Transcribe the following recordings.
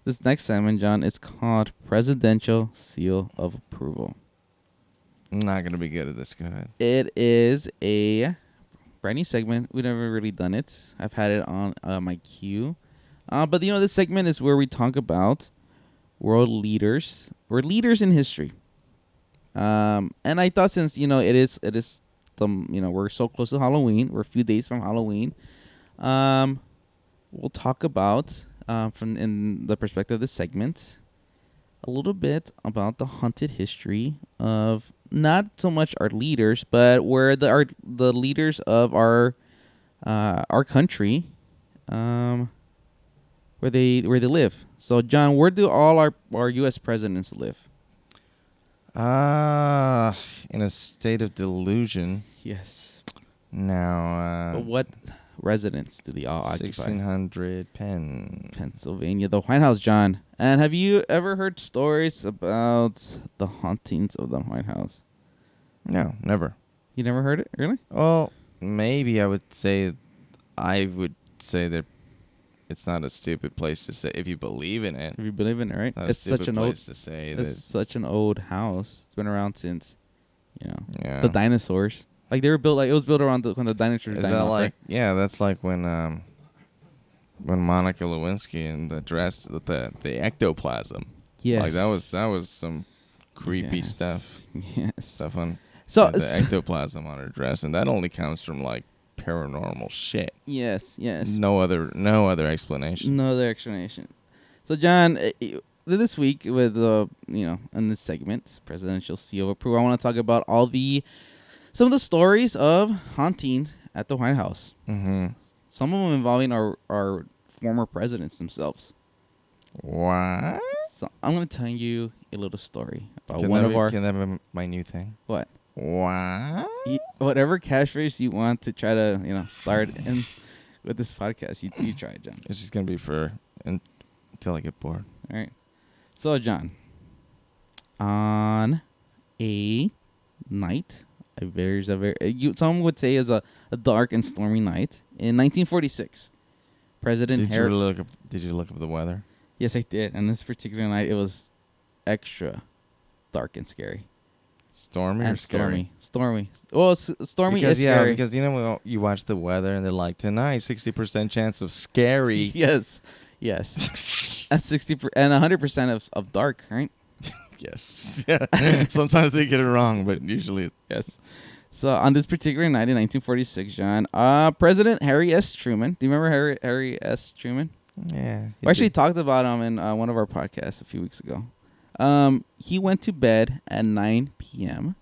This next segment, John, is called Presidential Seal of Approval. I'm not gonna be good at this. Go ahead. It is a brand new segment. We've never really done it. I've had it on my queue. But this segment is where we talk about world leaders or leaders in history. And I thought since it is we're so close to Halloween, we're a few days from Halloween. We'll talk about from in the perspective of this segment a little bit about the haunted history of not so much our leaders, but where the leaders of our country, where they live. So, John, where do all our U.S. presidents live? In a state of delusion. Yes. Now, But what residence do they all occupy? 1600 Pennsylvania, the White House, John. And have you ever heard stories about the hauntings of the White House? No, never. You never heard it? Really? Well, maybe I would say that it's not a stupid place to say if you believe in it. If you believe in it, right? Not It's a stupid such an place old to say It's that. such an old house. It's been around since, Yeah. the dinosaurs. Like they were built it was built around when the dinosaurs Is died that off, like? right? Yeah, that's like when Monica Lewinsky and the dress, the ectoplasm. Yes. Like that was some creepy stuff. Yes. Stuff on So the ectoplasm on her dress, and that only comes from like paranormal shit. yes. No other explanation. No other explanation. So, John, this week with in this segment, Presidential Seal of Approval, I want to talk about some of the stories of hauntings at the White House. Mm-hmm. Some of them involving our former presidents themselves. What? So I'm going to tell you a little story about Can that be my new thing? What? What? Whatever catchphrase you want to try to start in with this podcast, you try it, John. It's just gonna be until I get bored. All right. So, John, on a night, some would say is a dark and stormy night in 1946, President Did Harry. you look up the weather? Yes, I did. And this particular night, it was extra dark and scary. Stormy And or scary? Stormy. Well, stormy Because is scary. because you watch the weather and they're like tonight 60% chance of scary. Yes. At 60% and 100% of dark, right? Yes. Yeah. Sometimes they get it wrong, but usually Yes. So on this particular night in 1946, John, President Harry S. Truman. Do you remember Harry S. Truman? yeah. We actually talked about him in one of our podcasts a few weeks ago. He went to bed at 9 p.m.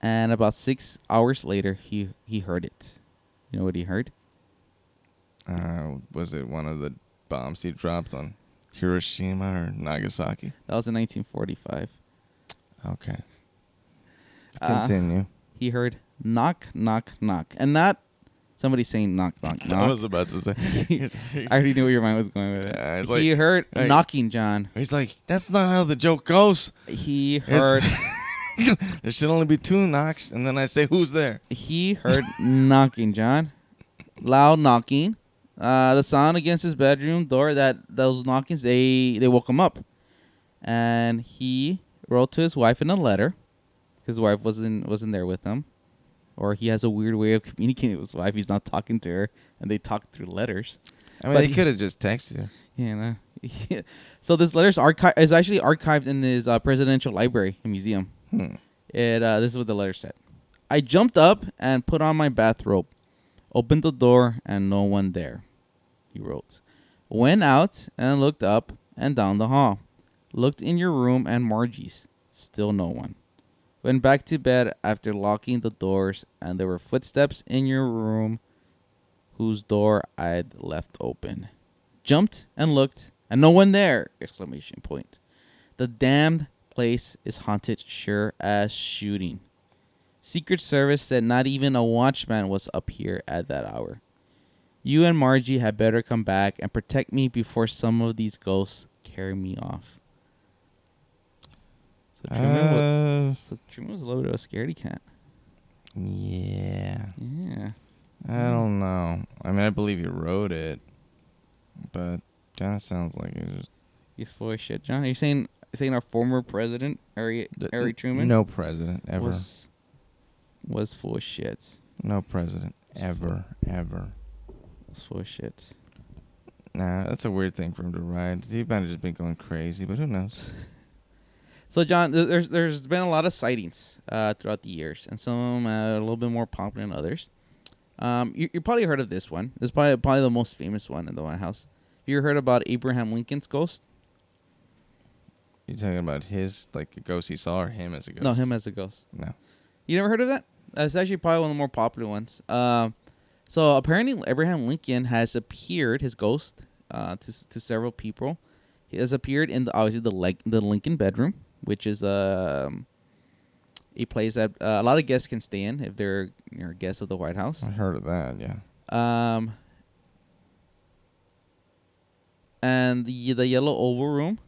and about 6 hours later, he heard it. You know what he heard? Was it one of the bombs he dropped on Hiroshima or Nagasaki? That was in 1945. Okay. Continue. He heard knock, knock, knock, and not somebody saying knock, knock, knock. I was about to say. I already knew where your mind was going with it. Yeah, it's He like- heard like- knocking, John. He's like, that's not how the joke goes. He heard There should only be 2 knocks, and then I say, who's there? he heard knocking, John. Loud knocking. The sound against his bedroom door, those knockings, they woke him up. And he wrote to his wife in a letter. His wife wasn't there with him. Or he has a weird way of communicating with his wife. He's not talking to her, and they talk through letters. I mean, But he could have just texted her. Yeah, no. So this letter's is actually archived in his presidential library and museum. This is what the letter said. I jumped up and put on my bathrobe. Opened the door and no one there, he wrote. Went out and looked up and down the hall. Looked in your room and Margie's. Still no one. Went back to bed after locking the doors and there were footsteps in your room whose door I'd left open. Jumped and looked and no one there! Exclamation point. The damned place is haunted, sure as shooting. Secret Service said not even a watchman was up here at that hour. You and Margie had better come back and protect me before some of these ghosts carry me off. So Truman was a little bit of a scaredy cat. Yeah. Yeah. I don't know. I mean, I believe he wrote it, but Kind of sounds like it. Just He's full of shit, John. Are you saying our former president, Harry Truman? No president ever. Was full of shit. No president ever. Was full of shit. Nah, that's a weird thing for him to write. He might have just been going crazy, but who knows? So, John, there's been a lot of sightings throughout the years, and some of them are a little bit more popular than others. You probably heard of this one. This is probably the most famous one in the White House. Have you ever heard about Abraham Lincoln's ghost? You talking about his, like, a ghost he saw, or him as a ghost? No, him as a ghost. No. You never heard of that? That's actually probably one of the more popular ones. So apparently Abraham Lincoln has appeared, his ghost, to several people. He has appeared in obviously the Lincoln bedroom, which is a place that a lot of guests can stay in if they're guests of the White House. I heard of that, yeah. And the yellow oval room.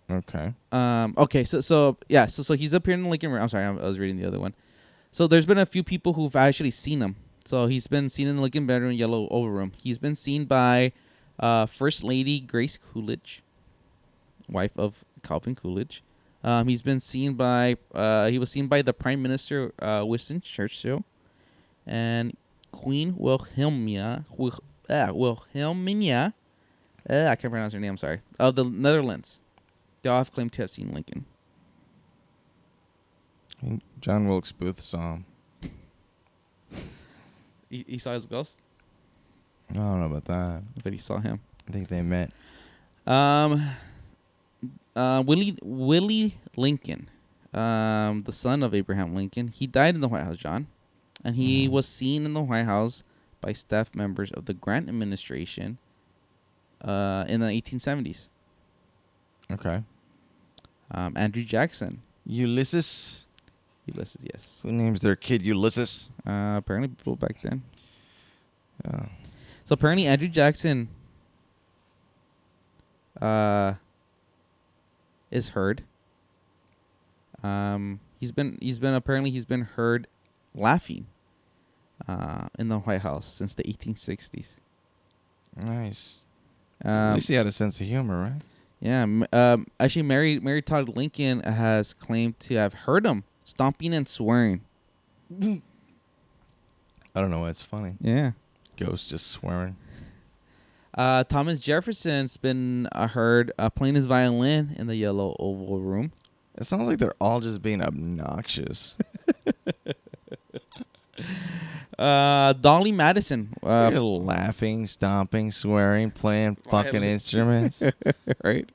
Okay. Okay. So he's appeared in the Lincoln room. I'm sorry, I was reading the other one. So there's been a few people who've actually seen him. So he's been seen in the Lincoln bedroom, yellow oval room. He's been seen by First Lady Grace Coolidge, wife of Calvin Coolidge. He's been seen by he was seen by the Prime Minister Winston Churchill and Queen Wilhelmina. I can't pronounce her name. I'm sorry. Of the Netherlands. They all have claimed to have seen Lincoln. I think John Wilkes Booth saw him. He saw his ghost, I don't know about that. but he saw him. I think they met. Willie Lincoln, the son of Abraham Lincoln, he died in the White House, John, and he was seen in the White House by staff members of the Grant administration in the 1870s. Okay. Andrew Jackson. Ulysses. Ulysses, yes. Who names their kid Ulysses? Apparently people back then. Oh. So apparently Andrew Jackson is heard. He's been heard laughing in the White House since the 1860s. Nice. At least he had a sense of humor, right? Yeah. Actually, Mary Todd Lincoln has claimed to have heard him stomping and swearing. I don't know why it's funny. Yeah. Ghost just swearing. Thomas Jefferson's been heard playing his violin in the yellow oval room. It sounds like they're all just being obnoxious. Dolly Madison. You're laughing, stomping, swearing, playing fucking instruments. Right.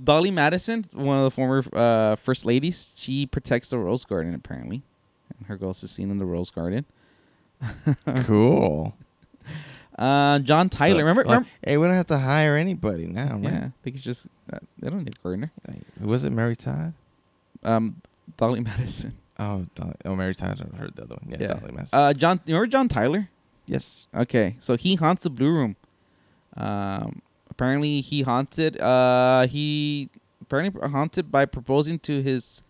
Dolly Madison, one of the former first ladies, she protects the Rose Garden apparently, and her ghost is seen in the Rose Garden. Cool. John Tyler, remember? Hey, we don't have to hire anybody now, right? Yeah, I think it's just they don't need a gardener. Was it Mary Todd? Dolly Madison. Oh, Mary Todd. I heard the other one. Yeah. Dolly Madison. You remember John Tyler? Yes. Okay, so he haunts the Blue Room. Apparently he haunted. He apparently haunted by proposing to his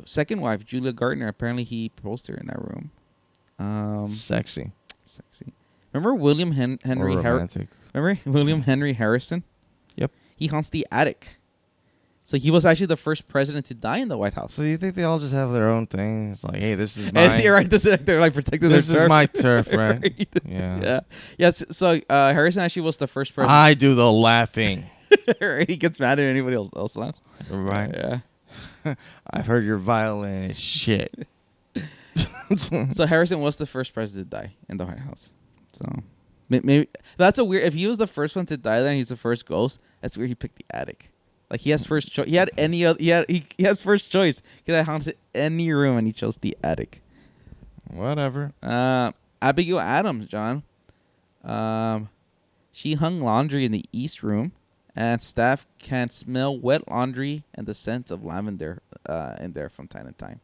second wife, Julia Gardner. Apparently he proposed to her in that room. Sexy. Remember William Henry romantic. Remember William Henry Harrison? Yep. He haunts the attic. So he was actually the first president to die in the White House. So you think they all just have their own thing? It's like, hey, this is mine. You're right. They're like protecting their turf. This is my turf, right? Right. Yeah. Yes. So Harrison actually was the first president. I do the laughing. Right? He gets mad at anybody else laughs. Right. Yeah. I've heard your violin is shit. So Harrison was the first president to die in the White House. So maybe that's a weird. If he was the first one to die, then he's the first ghost. That's weird. He picked the attic. Like he has first choice. He had any other. He has first choice. He could have haunted any room, and he chose the attic. Whatever. Abigail Adams, John. She hung laundry in the East Room, and staff can smell wet laundry and the scent of lavender in there from time to time.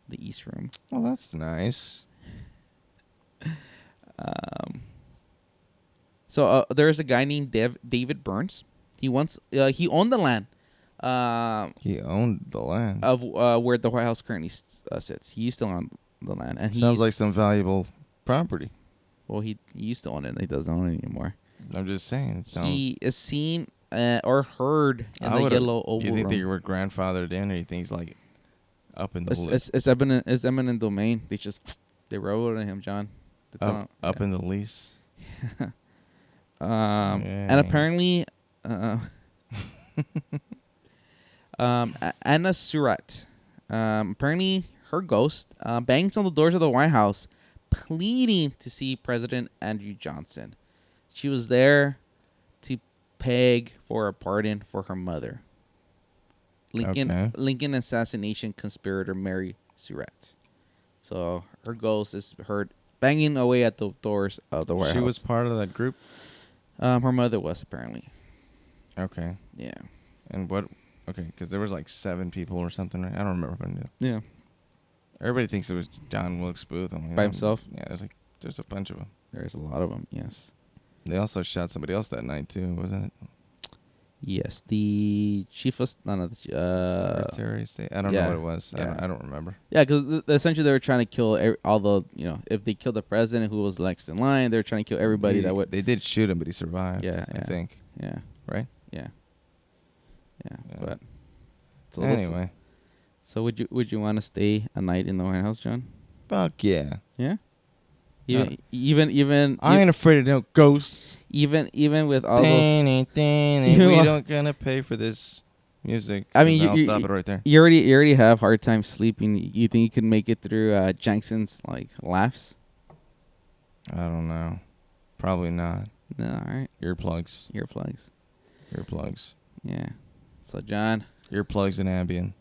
The East Room. Well, that's nice. So there's a guy named David Burns. He owned the land. He owned the land of where the White House currently sits. He used to own the land, and sounds like some valuable property. Well, he used to own it. And he doesn't own it anymore. I'm just saying. It sounds. He is seen or heard in I the would've- Yellow Oval You think Room. they were grandfathered in, or you think he's like up in the It's eminent domain. They wrote him, John. That's all. up in the lease? And Yeah. apparently, Anna Surratt, apparently her ghost bangs on the doors of the White House, pleading to see President Andrew Johnson. She was there to beg for a pardon for her mother, Okay. Lincoln assassination conspirator Mary Surratt. So her ghost is heard banging away at the doors of the White She House. was part of that group. Her mother was apparently. Okay. Yeah. And what? Okay, because there was like 7 people or something. Right? I don't remember. But Yeah. everybody thinks it was John Wilkes Booth. I'm like, By "Oh, himself? Yeah, there's a bunch of them. There's a lot of them. Yes. They also shot somebody else that night too, wasn't it? Yes. The chief of Secretary of State. I don't know yeah, what it was. yeah. I don't remember. yeah, because essentially they were trying to kill all the if they killed the president who was next in line, they were trying to kill everybody that would. They did shoot him, but he survived. Yeah, I yeah. think. Yeah. Right. Yeah. Yeah. But so Anyway, so would you want to stay a night in the White House, John? fuck yeah. Yeah. Even I ain't afraid of no ghosts. even with all those. We don't gonna pay for this music. I mean, I'll stop it right there. You already have hard time sleeping. You think you can make it through Jackson's like laughs? I don't know. Probably not. No, all right. Earplugs. Earplugs. Earplugs. Yeah. So John, Earplugs and Ambien.